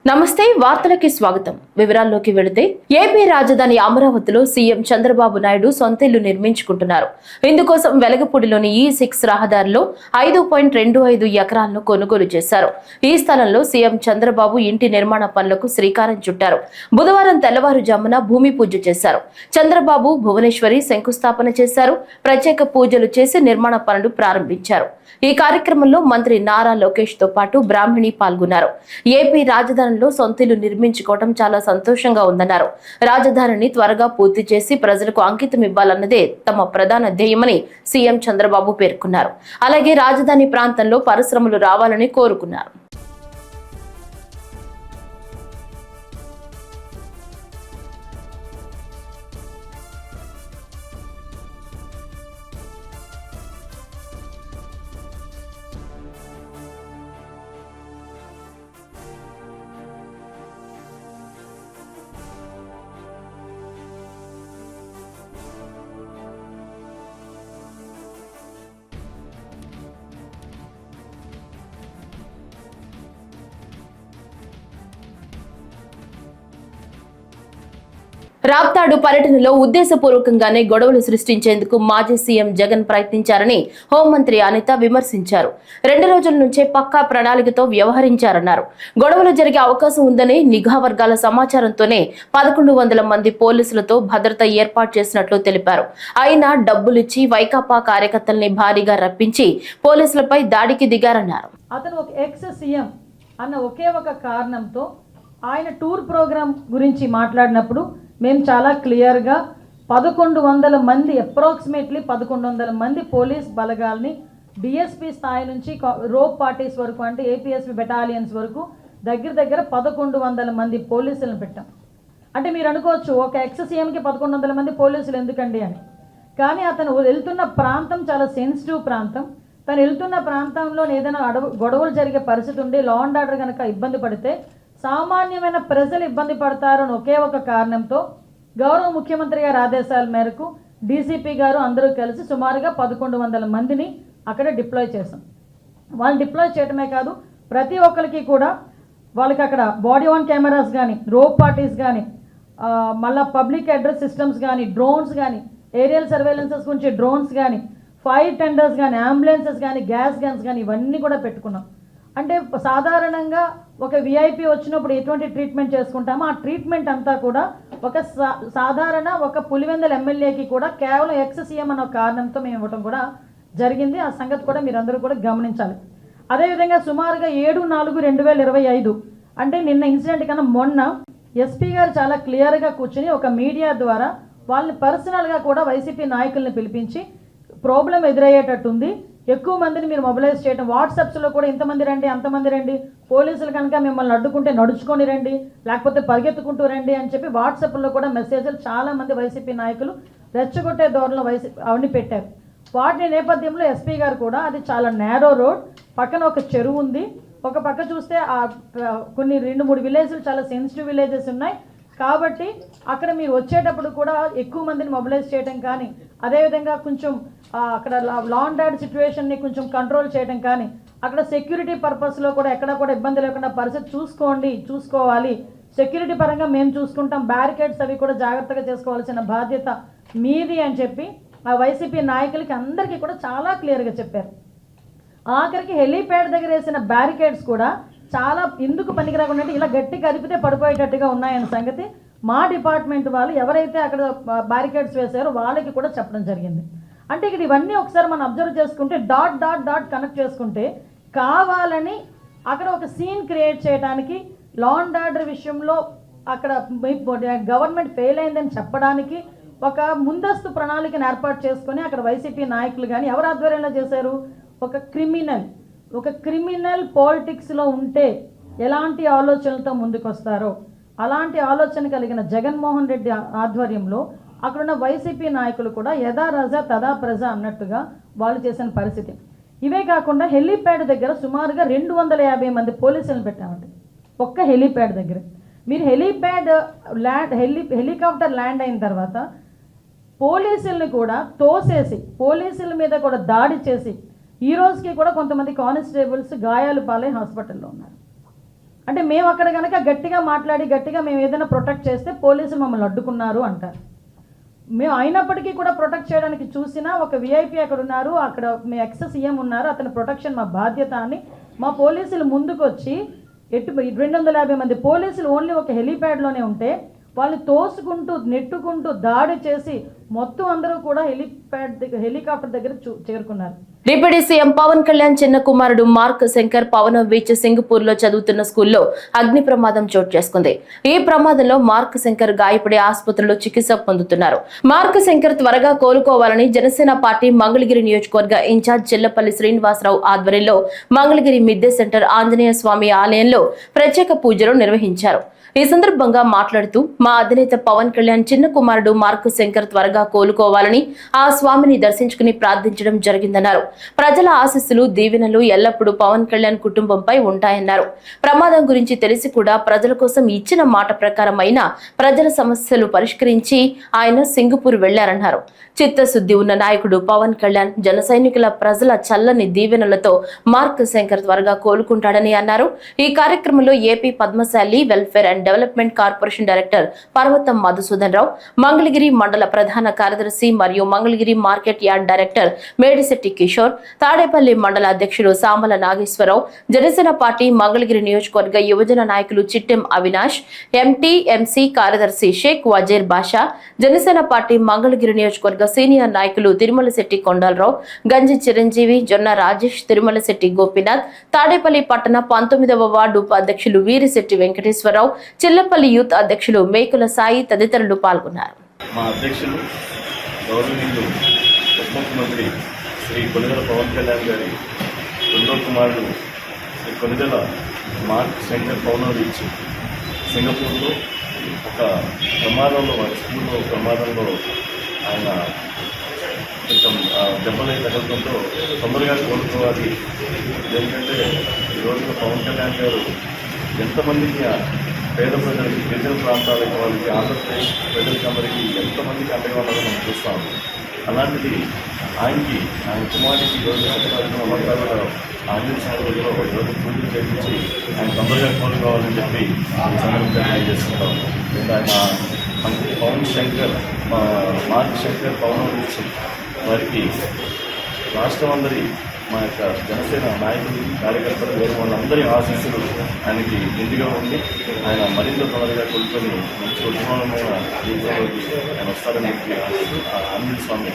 నమస్తే వార్తలకి స్వాగతం. వివరాల్లోకి వెళితే ఏపీ రాజధాని అమరావతిలో సీఎం చంద్రబాబు నాయుడు సొంత ఇల్లు నిర్మించుకుంటున్నారు. ఇందుకోసం వెలగపూడిలోని E6 రహదారిలో 5.25 ఎకరాలను కొనుగోలు చేశారు. ఈ స్థలంలో సీఎం చంద్రబాబు ఇంటి నిర్మాణ పనులకు శ్రీకారం చుట్టారు. బుధవారం తెల్లవారుజామున భూమి పూజ చేశారు. చంద్రబాబు భువనేశ్వరి శంకుస్థాపన చేశారు. ప్రత్యేక పూజలు చేసి నిర్మాణ పనులు ప్రారంభించారు. ఈ కార్యక్రమంలో మంత్రి నారా లోకేష్ తో పాటు బ్రాహ్మణి పాల్గొన్నారు. ఏపీ రాజధానిలో సొంతిల్లు నిర్మించుకోవడం చాలా సంతోషంగా ఉందన్నారు. రాజధానిని త్వరగా పూర్తి చేసి ప్రజలకు అంకితం ఇవ్వాలన్నదే తమ ప్రధాన ధ్యేయమని సీఎం చంద్రబాబు పేర్కొన్నారు. అలాగే రాజధాని ప్రాంతంలో పరిశ్రమలు రావాలని కోరుకున్నారు. రాప్తాడు పర్యటనలో ఉద్దేశపూర్వకంగానే గొడవలు సృష్టించేందుకు మాజీ సీఎం జగన్ ప్రయత్నించారని హోంమంత్రి అనిత విమర్శించారు. 2 రోజుల నుంచే పక్కా ప్రణాళికతో వ్యవహరించారన్నారు. గొడవలు జరిగే అవకాశం ఉందని నిఘా వర్గాల సమాచారంతోనే 1100 మంది పోలీసులతో భద్రత ఏర్పాటు చేసినట్లు తెలిపారు. అయినా డబ్బులిచ్చి వైకాపా కార్యకర్తల్ని భారీగా రప్పించి పోలీసులపై దాడికి దిగారన్నారు. అతను ఒక ఎక్స్ సీఎం అన్న ఒకే ఒక కారణంతో ఆయన టూర్ ప్రోగ్రాం గురించి మాట్లాడినప్పుడు మేము చాలా క్లియర్గా 1100 మంది అప్రాక్సిమేట్లీ 1100 మంది పోలీస్ బలగాల్ని డిఎస్పీ స్థాయి నుంచి రోప్ పార్టీస్ వరకు అంటే ఏపీఎస్పీ బెటాలియన్స్ వరకు దగ్గర 1100 మంది పోలీసులను పెట్టాం. అంటే మీరు అనుకోవచ్చు ఒక ఎక్స్ సీఎంకి 1100 మంది పోలీసులు ఎందుకండి అని. కానీ అతను వెళ్తున్న ప్రాంతం చాలా సెన్సిటివ్ ప్రాంతం. తను వెళ్తున్న ప్రాంతంలో ఏదైనా గొడవలు జరిగే పరిస్థితి ఉండి లా అండ్ ఆర్డర్ కనుక ఇబ్బంది పడితే సామాన్యమైన ప్రజలు ఇబ్బంది పడతారని ఒకే ఒక కారణంతో గౌరవ ముఖ్యమంత్రి గారి ఆదేశాల మేరకు డీసీపీ గారు అందరూ కలిసి సుమారుగా 1100 మందిని అక్కడ డిప్లాయ్ చేశాం. వాళ్ళు డిప్లాయ్ చేయడమే కాదు, ప్రతి ఒక్కరికి కూడా వాళ్ళకి అక్కడ బాడీ ఆన్ కెమెరాస్ కానీ, రోప్ పార్టీస్ కానీ, మళ్ళీ పబ్లిక్ అడ్రస్ సిస్టమ్స్ కానీ, డ్రోన్స్ కానీ, ఏరియల్ సర్వేలెన్సెస్ గురించి డ్రోన్స్ కానీ, ఫైర్ టెండర్స్ కానీ, అంబులెన్సెస్ కానీ, గ్యాస్ గన్స్ కానీ ఇవన్నీ కూడా పెట్టుకున్నాం. అంటే సాధారణంగా ఒక విఐపి వచ్చినప్పుడు ఎటువంటి ట్రీట్మెంట్ చేసుకుంటామో ఆ ట్రీట్మెంట్ అంతా కూడా ఒక సాధారణ ఒక పులివెందుల ఎమ్మెల్యేకి కూడా కేవలం ఎక్స్ సీఎం అన్న కారణంతో మేము ఇవ్వడం కూడా జరిగింది. ఆ సంగతి కూడా మీరందరూ కూడా గమనించాలి. అదేవిధంగా సుమారుగా 7/4/2025 అంటే నిన్న ఇన్సిడెంట్ కన్నా మొన్న ఎస్పీ గారు చాలా క్లియర్గా కూర్చుని ఒక మీడియా ద్వారా వాళ్ళని పర్సనల్గా కూడా వైసీపీ నాయకుల్ని పిలిపించి ప్రాబ్లం ఎదురయ్యేటట్టుంది, ఎక్కువ మందిని మీరు మొబిలైజ్ చేయడం, వాట్సాప్స్లో కూడా ఇంతమంది రండి అంతమంది రండి, పోలీసులు కనుక మిమ్మల్ని అడ్డుకుంటే నడుచుకొని రండి లేకపోతే పరిగెత్తుకుంటూ రండి అని చెప్పి వాట్సాప్లో కూడా మెసేజ్లు చాలామంది వైసీపీ నాయకులు రెచ్చగొట్టే ధోరణిలో అవన్నీ పెట్టారు. వాటి నేపథ్యంలో ఎస్పీ గారు కూడా అది చాలా నేరో రోడ్, పక్కన ఒక చెరువు ఉంది, ఒక పక్క చూస్తే కొన్ని 2-3 విలేజ్లు చాలా సెన్సిటివ్ విలేజెస్ ఉన్నాయి కాబట్టి అక్కడ మీరు వచ్చేటప్పుడు కూడా ఎక్కువ మందిని మొబిలైజ్ చేయడం కానీ, అదేవిధంగా కొంచెం అక్కడ లా అండ్ ఆర్డర్ సిచ్యువేషన్ని కొంచెం కంట్రోల్ చేయడం కానీ, అక్కడ సెక్యూరిటీ పర్పస్లో కూడా ఎక్కడ కూడా ఇబ్బంది లేకుండా పరిస్థితి చూసుకోవాలి, సెక్యూరిటీ పరంగా మేము చూసుకుంటాం, బ్యారికేడ్స్ అవి కూడా జాగ్రత్తగా చేసుకోవాల్సిన బాధ్యత మీది అని చెప్పి ఆ వైసీపీ నాయకులకి అందరికీ కూడా చాలా క్లియర్గా చెప్పారు. ఆఖరికి హెలీప్యాడ్ దగ్గర వేసిన బ్యారికేడ్స్ కూడా చాలా ఎందుకు పనికిరాకుండా ఇలా గట్టి కదిపితే పడిపోయేటట్టుగా ఉన్నాయన్న సంగతి మా డిపార్ట్మెంట్ వాళ్ళు ఎవరైతే అక్కడ బ్యారికేడ్స్ వేశారో వాళ్ళకి కూడా చెప్పడం జరిగింది. అంటే ఇక్కడ ఇవన్నీ ఒకసారి మనం అబ్జర్వ్ చేసుకుంటే డాట్ కనెక్ట్ చేసుకుంటే కావాలని అక్కడ ఒక సీన్ క్రియేట్ చేయడానికి, లా అండ్ ఆర్డర్ విషయంలో అక్కడ గవర్నమెంట్ ఫెయిల్ అయిందని చెప్పడానికి ఒక ముందస్తు ప్రణాళికను ఏర్పాటు చేసుకొని అక్కడ వైసీపీ నాయకులు కానీ ఎవరు ఆధ్వర్యంలో చేశారు, ఒక క్రిమినల్ పాలిటిక్స్లో ఉంటే ఎలాంటి ఆలోచనలతో ముందుకొస్తారో అలాంటి ఆలోచన కలిగిన జగన్మోహన్ రెడ్డి ఆధ్వర్యంలో అక్కడున్న వైసీపీ నాయకులు కూడా యథా రజ తదా ప్రజ అన్నట్టుగా వాళ్ళు చేసిన పరిస్థితి. ఇవే కాకుండా హెలీప్యాడ్ దగ్గర సుమారుగా 250 మంది పోలీసులను పెట్టామండి ఒక్క హెలీప్యాడ్ దగ్గర. మీరు హెలికాప్టర్ ల్యాండ్ అయిన తర్వాత పోలీసుల్ని కూడా తోసేసి పోలీసుల మీద కూడా దాడి చేసి ఈ రోజుకి కూడా కొంతమంది కానిస్టేబుల్స్ గాయాలు పాలై హాస్పిటల్లో ఉన్నారు. అంటే మేము అక్కడ కనుక గట్టిగా మాట్లాడి గట్టిగా మేము ఏదైనా ప్రొటెక్ట్ చేస్తే పోలీసులు మమ్మల్ని అడ్డుకున్నారు అంటారు. మేము అయినప్పటికీ కూడా ప్రొటెక్ట్ చేయడానికి చూసినా ఒక విఐపి అక్కడ ఉన్నారు, అక్కడ మీ ఎక్స్ సీఎం ఉన్నారు, అతని ప్రొటెక్షన్ మా బాధ్యత అని మా పోలీసులు ముందుకు వచ్చి 250 మంది పోలీసులు ఓన్లీ ఒక హెలీప్యాడ్లోనే ఉంటే వాళ్ళని తోసుకుంటూ నెట్టుకుంటూ దాడి చేసి మొత్తం అందరూ కూడా హెలికాప్టర్ దగ్గర చేరుకున్నారు. డిప్యూటీ సీఎం పవన్ కళ్యాణ్ చిన్న కుమారుడు Mark Shankar Pawan beach Singapore లో చదువుతున్న స్కూల్లో అగ్ని ప్రమాదం చోటు చేసుకుంది. ఈ ప్రమాదంలో మార్క్ శంకర్ గాయపడి ఆసుపత్రిలో చికిత్స పొందుతున్నారు. మార్క్ శంకర్ త్వరగా కోలుకోవాలని జనసేన పార్టీ మంగళగిరి నియోజకవర్గ ఇన్ఛార్జ్ చెల్లపల్లి శ్రీనివాసరావు ఆధ్వర్యంలో మంగళగిరి మిద్దె సెంటర్ ఆంజనేయ స్వామి ఆలయంలో ప్రత్యేక పూజలు నిర్వహించారు. ఈ సందర్భంగా మాట్లాడుతూ మా అధినేత పవన్ కళ్యాణ్ చిన్న కుమారుడు మార్క్ శంకర్ త్వరగా కోలుకోవాలని ఆ స్వామిని దర్శించుకుని ప్రార్థించడం జరిగిందన్నారు. ప్రజల ఆశీస్సులు దీవెనలు ఎల్లప్పుడూ పవన్ కళ్యాణ్ కుటుంబంపై ఉంటాయన్నారు. ప్రమాదం గురించి తెలిసి కూడా ప్రజల కోసం ఇచ్చిన మాట ప్రకారం అయినా ప్రజల సమస్యలు పరిష్కరించి ఆయన సింగపూర్ వెళ్లారన్నారు. చిత్తశుద్ధి ఉన్న నాయకుడు పవన్ కళ్యాణ్ జన సైనికుల ప్రజల చల్లని దీవెనలతో మార్క్ శంకర్ త్వరగా కోలుకుంటాడని అన్నారు. ఈ కార్యక్రమంలో AP Padmashali welfare and development corporation director పర్వతం మధుసూదన్ రావు, మంగళగిరి మండల ప్రధాన కార్యదర్శి మరియు Mangalagiri market yard director Medisetti Kishore, Tadepalli మండల అధ్యక్షుడు సామల నాగేశ్వరరావు, జనసేన పార్టీ మంగళగిరి నియోజకవర్గ యువజన నాయకులు చిట్టెం అవినాష్, ఎంసీ కార్యదర్శి షేక్ వజీర్ బాషా, జనసేన పార్టీ మంగళగిరి నియోజకవర్గ సీనియర్ నాయకులు తిరుమలశెట్టి కొండలరావు, గంజి చిరంజీవి, జొన్న రాజేష్, తిరుమలశెట్టి గోపీనాథ్, తాడేపల్లి పట్టణ 19వ వార్డు ఉపాధ్యక్షులు వీరిశెట్టి వెంకటేశ్వరరావు, చిల్లపల్లి యూత్ అధ్యక్షులు మేకుల సాయి తదితరులు పాల్గొన్నారు. మా అధ్యక్షులు గౌరవనీయులు ఉప ముఖ్యమంత్రి శ్రీ కొనిదెల పవన్ కళ్యాణ్ గారి రెండో కుమారుడు శ్రీ కొనిదెల మార్క్ శంకర్ పౌనోవిచ్ సింగపూర్లో ఒక ప్రమాదంలో వారి స్కూల్లో ప్రమాదంలో ఆయన కొంచెం దెబ్బలు తగలడంతో తొందరగా కోలుకోవాలి. ఎందుకంటే ఈ రోజున పవన్ కళ్యాణ్ గారు ఎంతమందికి పేద ప్రజలకి గిరిజన ప్రాంతాలకి వాళ్ళకి ఆంధ్రప్రదేశ్ ప్రజలకి అందరికీ ఎంతమందికి అండగా ఉన్నారో మనం చూస్తాము. అలాంటిది ఆయన కుమారుడికి ఈరోజు అంతా కూడా ఆంజనేయ స్వామి రోజులో ఈరోజు పూజలు చేయించి ఆయన తొందరగా కోలుకోవాలని చెప్పి ఈ సందర్భంగా తెలియజేస్తుంటాం. ఆయన పవన్ శంకర్ మార్క్ శంకర్ పవనోవిచ్ వారికి రాష్ట్రం అందరి మా యొక్క జనసేన నాయకులు కార్యకర్తలు వేరే వాళ్ళందరి ఆశీస్సులు ఆయనకి ఇంటిగా ఉండి ఆయన మరింత తొందరగా కోలుకొని మంచి ఉత్తమమైన జీవితంలోకి ఆయన వస్తారని ఆంజనేయ స్వామి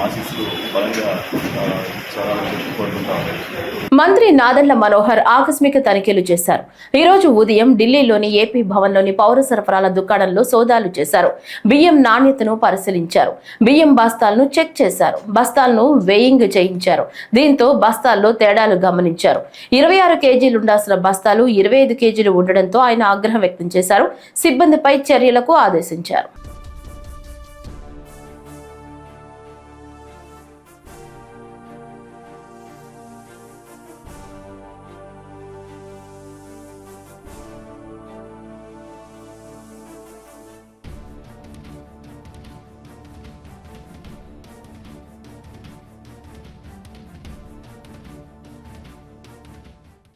ఆశీస్సులు బలంగా కోరుకుంటాం. మంత్రి నాదెండ్ల మనోహర్ ఆకస్మిక తనిఖీలు చేశారు. ఈ రోజు ఉదయం ఢిల్లీలోని ఏపీ భవన్లోని పౌర సరఫరాల దుకాణంలో సోదాలు చేశారు. బియ్యం నాణ్యతను పరిశీలించారు. బియ్యం బస్తాలను చెక్ చేశారు. బస్తాలను వేయింగ్ చేయించారు. దీంతో బస్తాల్లో తేడాలు గమనించారు. 26 కేజీలు ఉండాల్సిన బస్తాలు 25 కేజీలు ఉండడంతో ఆయన ఆగ్రహం వ్యక్తం చేశారు. సిబ్బందిపై చర్యలకు ఆదేశించారు.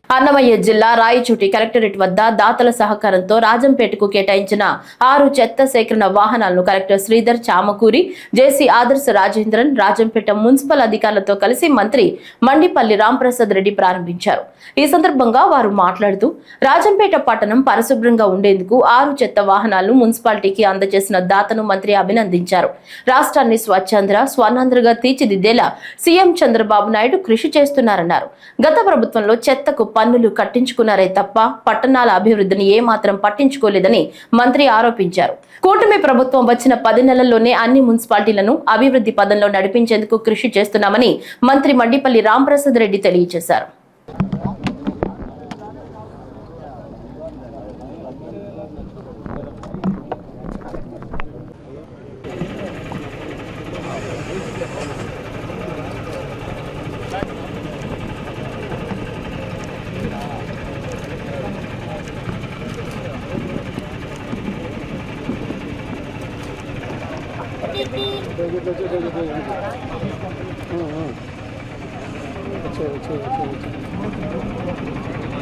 అన్నమయ్య జిల్లా రాయచోటి కలెక్టరేట్ వద్ద దాతల సహకారంతో రాజంపేటకు కేటాయించిన 6 చెత్త సేకరణ వాహనాలను కలెక్టర్ శ్రీధర్ చామకూరి, జేసీ ఆదర్శ రాజేంద్రన్, రాజంపేట మున్సిపల్ అధికారులతో కలిసి మంత్రి మండిపల్లి రాంప్రసాద్ రెడ్డి ప్రారంభించారు. ఈ సందర్భంగా వారు మాట్లాడుతూ రాజంపేట పట్టణం పరిశుభ్రంగా ఉండేందుకు 6 చెత్త వాహనాలను మున్సిపాలిటీకి అందజేసిన దాతను మంత్రి అభినందించారు. రాష్ట్రాన్ని స్వచ్ఛాంధ్ర, స్వర్ణాంధ్రగా తీర్చిదిద్దేలా సీఎం చంద్రబాబు నాయుడు కృషి చేస్తున్నారన్నారు. గత ప్రభుత్వంలో చెత్తకు పన్నులు కట్టించుకున్నారే తప్ప పట్టణాల అభివృద్ధిని ఏమాత్రం పట్టించుకోలేదని మంత్రి ఆరోపించారు. కూటమి ప్రభుత్వం వచ్చిన 10 నెలల్లోనే అన్ని మున్సిపాలిటీలను అభివృద్ధి పదంలో నడిపించేందుకు కృషి చేస్తున్నామని మంత్రి మండిపల్లి రాంప్రసాద్ రెడ్డి తెలియజేశారు.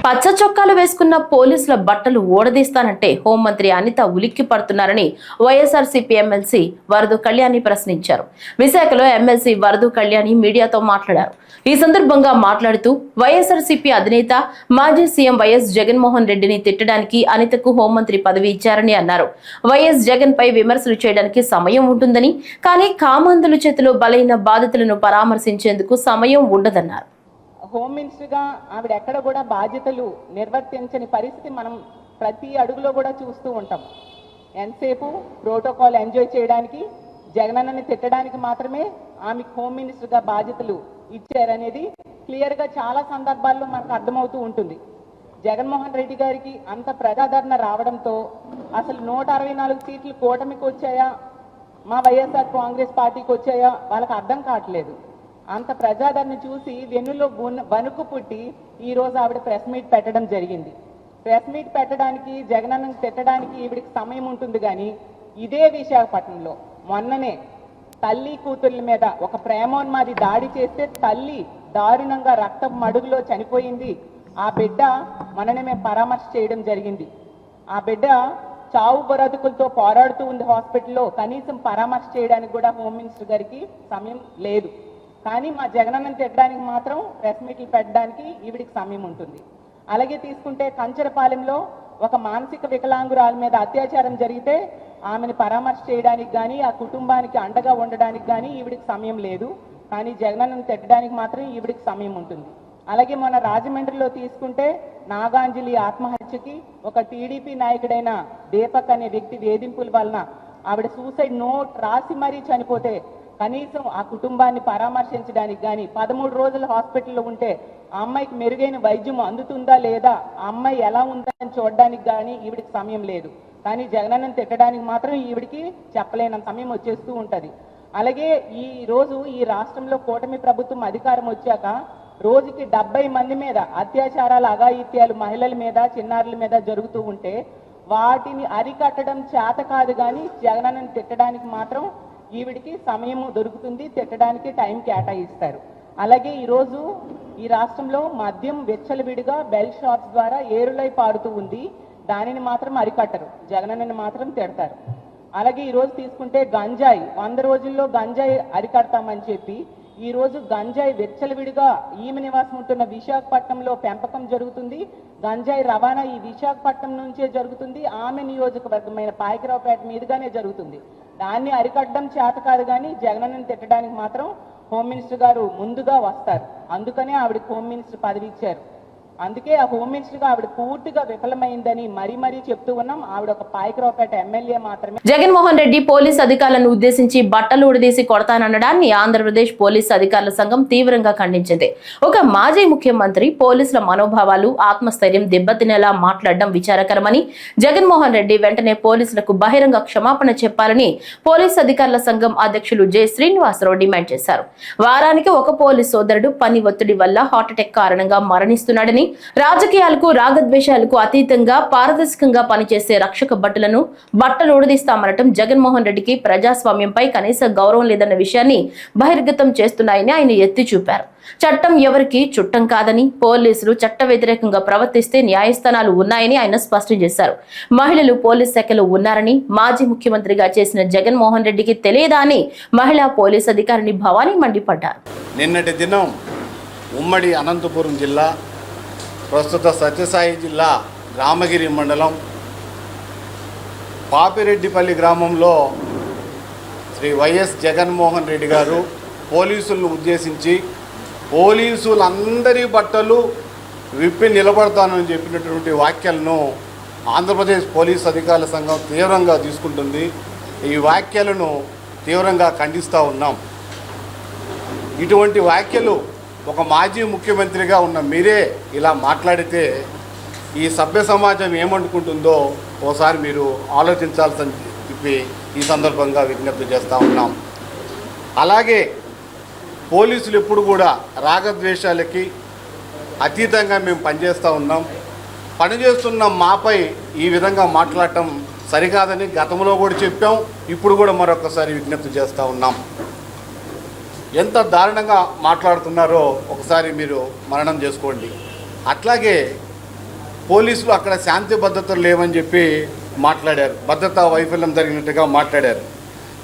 పచ్చ చొక్కాలు వేసుకున్న పోలీసుల బట్టలు ఓడదీస్తానంటే హోంమంత్రి అనిత ఉలిక్కి పడుతున్నారని వైఎస్ఆర్సీపీ ఎమ్మెల్సీ వరదు కళ్యాణి ప్రశ్నించారు. విశాఖలో ఎమ్మెల్సీ వరదు కళ్యాణి మీడియాతో మాట్లాడారు. ఈ సందర్భంగా మాట్లాడుతూ వైఎస్ఆర్సీపీ అధినేత మాజీ సీఎం వైఎస్ జగన్మోహన్ రెడ్డిని తిట్టడానికి అనితకు హోంమంత్రి పదవి ఇచ్చారని అన్నారు. వైఎస్ జగన్ పై విమర్శలు చేయడానికి సమయం ఉంటుందని, కానీ కామాంధుల చేతిలో బలైన బాధితులను పరామర్శించేందుకు సమయం ఉండదన్నారు. హోమ్ మినిస్టర్గా ఆవిడ ఎక్కడ కూడా బాధ్యతలు నిర్వర్తించని పరిస్థితి మనం ప్రతి అడుగులో కూడా చూస్తూ ఉంటాం. ఎంతసేపు ప్రోటోకాల్ ఎంజాయ్ చేయడానికి, జగనన్నని తిట్టడానికి మాత్రమే ఆమెకు హోమ్ మినిస్టర్గా బాధ్యతలు ఇచ్చారనేది క్లియర్గా చాలా సందర్భాల్లో మనకు అర్థమవుతూ ఉంటుంది. జగన్మోహన్ రెడ్డి గారికి అంత ప్రజాదరణ రావడంతో అసలు 164 సీట్లు కూటమికి వచ్చాయా, మా వైఎస్ఆర్ కాంగ్రెస్ పార్టీకి వచ్చాయా వాళ్ళకి అర్థం కావట్లేదు. అంత ప్రజాదరణ చూసి వెన్నులో వణుకు పుట్టి ఈరోజు ఆవిడ ప్రెస్ మీట్ పెట్టడం జరిగింది. ప్రెస్ మీట్ పెట్టడానికి, జగనన్నను తిట్టడానికి ఈవిడికి సమయం ఉంటుంది. కానీ ఇదే విశాఖపట్నంలో మొన్ననే తల్లి కూతుర్ల మీద ఒక ప్రేమోన్మాది దాడి చేస్తే తల్లి దారుణంగా రక్తపు మడుగులో చనిపోయింది. ఆ బిడ్డ మననే మేము పరామర్శ చేయడం జరిగింది. ఆ బిడ్డ చావు బ్రతుకులతో పోరాడుతూ ఉంది హాస్పిటల్లో. కనీసం పరామర్శ చేయడానికి కూడా హోమ్ మినిస్టర్ గారికి సమయం లేదు. కానీ మా జగనన్నను తిట్టడానికి మాత్రం ప్రెస్ మీట్లు పెట్టడానికి ఈవిడికి సమయం ఉంటుంది. అలాగే తీసుకుంటే కంచరపాలెంలో ఒక మానసిక వికలాంగురాల మీద అత్యాచారం జరిగితే ఆమెను పరామర్శ చేయడానికి కానీ, ఆ కుటుంబానికి అండగా ఉండడానికి కానీ ఈవిడికి సమయం లేదు. కానీ జగనన్నను తిట్టడానికి మాత్రం ఈవిడికి సమయం ఉంటుంది. అలాగే మన రాజమండ్రిలో తీసుకుంటే నాగాంజలి ఆత్మహత్యకి ఒక టీడీపీ నాయకుడైన దీపక్ అనే వ్యక్తి వేధింపుల వలన ఆవిడ సూసైడ్ నోట్ రాసి మరీ చనిపోతే కనీసం ఆ కుటుంబాన్ని పరామర్శించడానికి కానీ, 13 రోజులు హాస్పిటల్లో ఉంటే ఆ అమ్మాయికి మెరుగైన వైద్యం అందుతుందా లేదా, ఆ అమ్మాయి ఎలా ఉందని చూడడానికి కానీ ఈవిడికి సమయం లేదు. కానీ జగనన్నను తిట్టడానికి మాత్రం ఈవిడికి చెప్పలేనంత సమయం వచ్చేస్తూ ఉంటుంది. అలాగే ఈ రోజు ఈ రాష్ట్రంలో కూటమి ప్రభుత్వం అధికారం వచ్చాక రోజుకి 70 మంది మీద అత్యాచారాలు, అఘాయిత్యాలు మహిళల మీద, చిన్నారుల మీద జరుగుతూ ఉంటే వాటిని అరికట్టడం చేత కాదు. కానీ జగనన్నను తిట్టడానికి మాత్రం ఈవిడికి సమయం దొరుకుతుంది, తిట్టడానికి టైం కేటాయిస్తారు. అలాగే ఈరోజు ఈ రాష్ట్రంలో మద్యం విచ్చలవిడిగా బెల్ షాప్స్ ద్వారా ఏరులై పారుతూ ఉంది. దానిని మాత్రం అరికట్టరు, జగనన్నని మాత్రం తిడతారు. అలాగే ఈరోజు తీసుకుంటే గంజాయి, 100 రోజుల్లో గంజాయి అరికడతామని చెప్పి ఈరోజు గంజాయి విచ్చలవిడిగా ఈమె నివాసం ఉంటున్న విశాఖపట్నంలో పెంపకం జరుగుతుంది. గంజాయి రవాణా ఈ విశాఖపట్నం నుంచే జరుగుతుంది. ఆమె నియోజకవర్గమైన పాయకరావుపేట మీదుగానే జరుగుతుంది. దాన్ని అరికట్టడం చేత కాదు. కానీ జగనన్నని తిట్టడానికి మాత్రం హోమ్ మినిస్టర్ గారు ముందుగా వస్తారు. అందుకనే ఆవిడకి హోమ్ మినిస్టర్ పదవి ఇచ్చారు. అందుకే ఆ హోమ్ మినిస్టర్గా ఆవిడ పూర్తిగా విఫలమైందని మరీ చెప్తూ ఉన్నాం. ఆవిడ ఒక పాయకరావుపేట ఎమ్మెల్యే మాత్రమే. జగన్మోహన్ రెడ్డి పోలీస్ అధికారులను ఉద్దేశించి బట్టలు ఉడదీసి కొడతాననడాన్ని ఆంధ్రప్రదేశ్ పోలీస్ అధికారుల సంఘం తీవ్రంగా ఖండించింది. ఒక మాజీ ముఖ్యమంత్రి పోలీసుల మనోభావాలు, ఆత్మస్థైర్యం దెబ్బతినేలా మాట్లాడడం విచారకరమని, జగన్మోహన్ రెడ్డి వెంటనే పోలీసులకు బహిరంగ క్షమాపణ చెప్పాలని పోలీస్ అధికారుల సంఘం అధ్యక్షులు జె శ్రీనివాసరావు డిమాండ్ చేశారు. వారానికి ఒక పోలీస్ సోదరుడు పని ఒత్తిడి వల్ల హార్ట్అటాక్ కారణంగా మరణిస్తున్నాడని, రాజకీయాలకు, రాగద్వేషాలకు అతీతంగా పారదర్శకంగా పనిచేసే రక్షక భటులను బట్టలు ఊడదీస్తామనటం జగన్మోహన్ రెడ్డికి ప్రజాస్వామ్యంపై కనీస గౌరవం లేదన్న విషయాన్ని బహిర్గతం చేస్తున్నాయని ఆయన ఎత్తి చూపారు. చట్టం ఎవరికి చుట్టం కాదని, పోలీసులు చట్ట వ్యతిరేకంగా ప్రవర్తిస్తే న్యాయస్థానాలు ఉన్నాయని ఆయన స్పష్టం చేశారు. మహిళలు పోలీస్ శాఖలో ఉన్నారని మాజీ ముఖ్యమంత్రిగా చేసిన జగన్మోహన్ రెడ్డికి తెలియదా అని మహిళా పోలీస్ అధికారిని భవానీ మండిపడ్డారు. నిన్నటి దినం ఉమ్మడి అనంతపురం జిల్లా, ప్రస్తుత సత్యసాయి జిల్లా రామగిరి మండలం పాపిరెడ్డిపల్లి గ్రామంలో శ్రీ వైఎస్ జగన్మోహన్ రెడ్డి గారు పోలీసులను ఉద్దేశించి పోలీసులందరి బట్టలు విప్పి నిలబడతానని చెప్పినటువంటి వ్యాఖ్యలను ఆంధ్రప్రదేశ్ పోలీస్ అధికారుల సంఘం తీవ్రంగా తీసుకుంటుంది. ఈ వ్యాఖ్యలను తీవ్రంగా ఖండిస్తూ ఉన్నాం. ఇటువంటి వ్యాఖ్యలు ఒక మాజీ ముఖ్యమంత్రిగా ఉన్న మీరే ఇలా మాట్లాడితే ఈ సభ్య సమాజం ఏమనుకుంటుందో ఓసారి మీరు ఆలోచించాల్సిన చెప్పి ఈ సందర్భంగా విజ్ఞప్తి చేస్తూ ఉన్నాం. అలాగే పోలీసులు ఎప్పుడు కూడా రాగద్వేషాలకి అతీతంగా మేము పనిచేస్తూ ఉన్నాం. పనిచేస్తున్న మాపై ఈ విధంగా మాట్లాడటం సరికాదని గతంలో కూడా చెప్పాం, ఇప్పుడు కూడా మరొకసారి విజ్ఞప్తి చేస్తూ ఉన్నాం. ఎంత దారుణంగా మాట్లాడుతున్నారో ఒకసారి మీరు మననం చేసుకోండి. అట్లాగే పోలీసులు అక్కడ శాంతి భద్రతలు లేవని చెప్పి మాట్లాడారు, భద్రతా వైఫల్యం జరిగినట్టుగా మాట్లాడారు.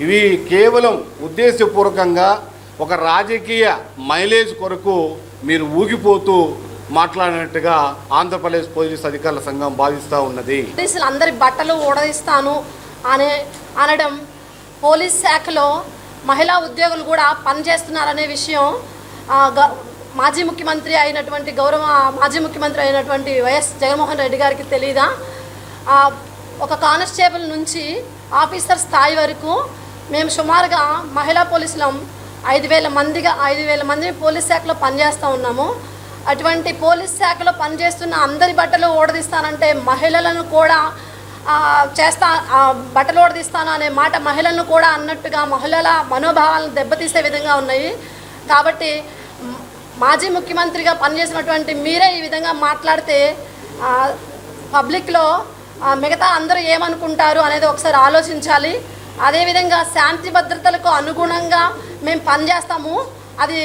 ఇవి కేవలం ఉద్దేశపూర్వకంగా ఒక రాజకీయ మైలేజ్ కొరకు మీరు ఊగిపోతూ మాట్లాడినట్టుగా ఆంధ్రప్రదేశ్ పోలీస్ అధికారుల సంఘం భావిస్తూ ఉన్నది. పోలీసులు అందరి బట్టలు ఊడదీస్తాను అనడం, పోలీస్ శాఖలో మహిళా ఉద్యోగులు కూడా పనిచేస్తున్నారనే విషయం మాజీ ముఖ్యమంత్రి అయినటువంటి మాజీ ముఖ్యమంత్రి అయినటువంటి వైఎస్ జగన్మోహన్ రెడ్డి గారికి తెలీదా? ఒక కానిస్టేబుల్ నుంచి ఆఫీసర్ స్థాయి వరకు మేము సుమారుగా మహిళా పోలీసులం 5,000 మంది పోలీస్ శాఖలో పనిచేస్తూ ఉన్నాము. అటువంటి పోలీస్ శాఖలో పనిచేస్తున్న అందరి బట్టలు ఓడదీస్తానంటే మహిళలను కూడా బట్టలు ఓడదీస్తాను అనే మాట మహిళలను కూడా అన్నట్టుగా మహిళల మనోభావాలను దెబ్బతీసే విధంగా ఉన్నాయి. కాబట్టి మాజీ ముఖ్యమంత్రిగా పనిచేసినటువంటి మీరే ఈ విధంగా మాట్లాడితే పబ్లిక్లో మిగతా అందరూ ఏమనుకుంటారు అనేది ఒకసారి ఆలోచించాలి. అదేవిధంగా శాంతి భద్రతలకు అనుగుణంగా మేము పనిచేస్తాము, అది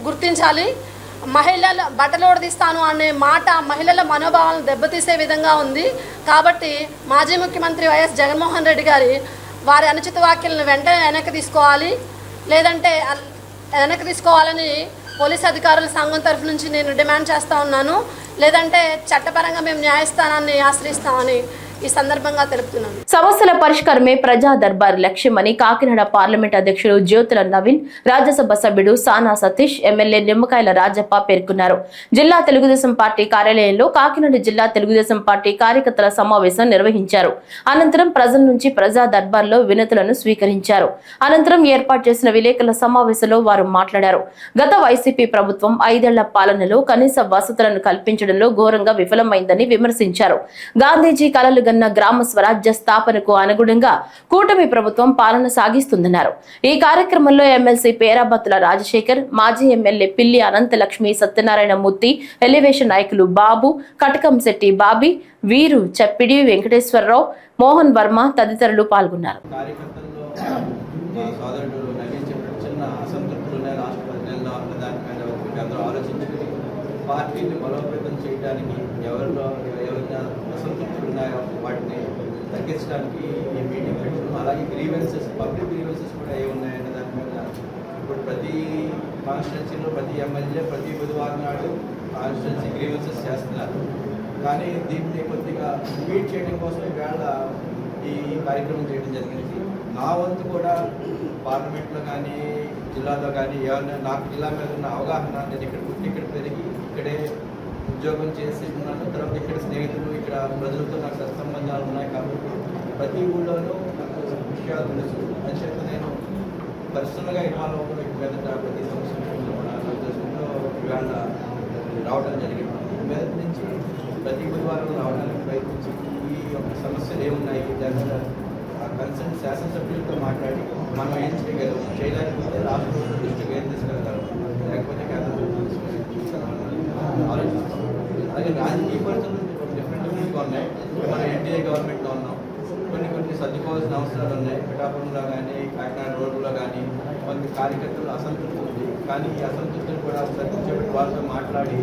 గుర్తించాలి. మహిళల బట్టలు ఓడదీస్తాను అనే మాట మహిళల మనోభావాలను దెబ్బతీసే విధంగా ఉంది. కాబట్టి మాజీ ముఖ్యమంత్రి వైఎస్ జగన్మోహన్ రెడ్డి గారి వారి అనుచిత వ్యాఖ్యలను వెంటనే వెనక్కి తీసుకోవాలి. లేదంటే వెనక్కి తీసుకోవాలని పోలీస్ అధికారుల సంఘం తరఫు నుంచి నేను డిమాండ్ చేస్తూ ఉన్నాను. లేదంటే చట్టపరంగా మేము న్యాయస్థానాన్ని ఆశ్రయిస్తామని ఈ సందర్భంగా తెలుపుతున్నాను. సమస్యల పరిష్కారమే ప్రజా దర్బార్ లక్ష్యమని కాకినాడ పార్లమెంట్ అధ్యక్షుడు జ్యోతుల నవీన్, రాజ్యసభ సభ్యుడు సానా సతీష్, ఎమ్మెల్యే నిమ్మకాయల రాజప్ప పేర్కొన్నారు. జిల్లా తెలుగుదేశం పార్టీ కార్యాలయంలో కాకినాడ జిల్లా తెలుగుదేశం పార్టీ కార్యకర్తల సమావేశం నిర్వహించారు. అనంతరం ప్రజల నుంచి ప్రజా దర్బార్లో వినతులను స్వీకరించారు. అనంతరం ఏర్పాటు చేసిన విలేకరుల సమావేశంలో వారు మాట్లాడారు. గత వైసీపీ ప్రభుత్వం 5 ఏళ్ల పాలనలో కనీస వసతులను కల్పించడంలో ఘోరంగా విఫలమైందని విమర్శించారు. గాంధీజీ కలలు గ్రామ స్వరాజ్య స్థాపనకు అనుగుణంగా కూటమి ప్రభుత్వం పాలన సాగిస్తుందన్నారు. ఈ కార్యక్రమంలో ఎమ్మెల్సీ పేరాబత్తుల రాజశేఖర్, మాజీ ఎమ్మెల్యే పిల్లి అనంతలక్ష్మి, సత్యనారాయణ మూర్తి, ఎలివేషన్ నాయకులు బాబు, కటకంశెట్టి బాబీ, వీరు చప్పిడి వెంకటేశ్వరరావు, మోహన్ వర్మ తదితరులు పాల్గొన్నారు. పార్టీని బలోపేతం చేయడానికి ఎవరైనా అసంతృప్తులు ఉన్నాయో వాటిని తగ్గించడానికి ఈ మీటింగ్ పెట్టడం, అలాగే గ్రీవెన్సెస్, పబ్లిక్ గ్రీవెన్సెస్ కూడా ఏమున్నాయనే దాని మీద ఇప్పుడు ప్రతి కాన్స్టిట్యున్సీలో ప్రతి ఎమ్మెల్యే ప్రతి బుధవారం నాడు కాన్స్టిట్యున్సీ గ్రీవెన్సెస్ చేస్తున్నారు. కానీ దీన్ని కొద్దిగా స్పీడ్ చేయడం కోసం ఇవాళ ఈ కార్యక్రమం చేయడం జరిగింది. నా వంతు కూడా పార్లమెంట్లో కానీ జిల్లాలో కానీ ఏమైనా నాకు జిల్లా మీద ఉన్న అవగాహన, నేను ఇక్కడ పుట్టి ఇక్కడ పెరిగి ఇక్కడే ఉద్యోగం చేసి ఉన్నాను, తర్వాత ఇక్కడ స్నేహితులు ఇక్కడ ప్రజలతో నాకు సత్సంబంధాలు ఉన్నాయి. కాబట్టి ప్రతి ఊళ్ళోనూ నాకు విషయాలు తెలుసు. అంచేత నేను పర్సనల్గా ఇన్వాల్వ్ అవ్వడం మీదట ప్రతి సంవత్సరంలో కూడా నా ఉద్దేశంలో ఇవాళ రావడం జరిగింది. మీదటి నుంచి ప్రతి బుధవారం రావడానికి ప్రయత్నించి ఈ యొక్క సమస్యలు ఏమున్నాయి దాని కన్సర్న్ శాసనసభ్యులతో మాట్లాడి మనం ఏం చేయగలం, చేయలేకపోతే రాష్ట్ర ప్రభుత్వం దృష్టికి ఏం తీసుకెళ్తారు, లేకపోతే కేంద్ర ప్రభుత్వం ఆలోచిస్తాం. అలాగే రాజకీయ పరిస్థితులు డిఫరెంట్గా ఉన్నాయి. మనం ఎన్డీఏ గవర్నమెంట్లో ఉన్నాం, కొన్ని సర్దుకోవాల్సిన అవసరాలు ఉన్నాయి. పిఠాపురంలో కానీ కాకినాడ రోడ్డులో కానీ కొంత కార్యకర్తలు అసంతృప్తి ఉంది. కానీ ఈ అసంతృప్తిని కూడా ఒకసారి కూర్చోబెట్టి వాళ్ళతో మాట్లాడి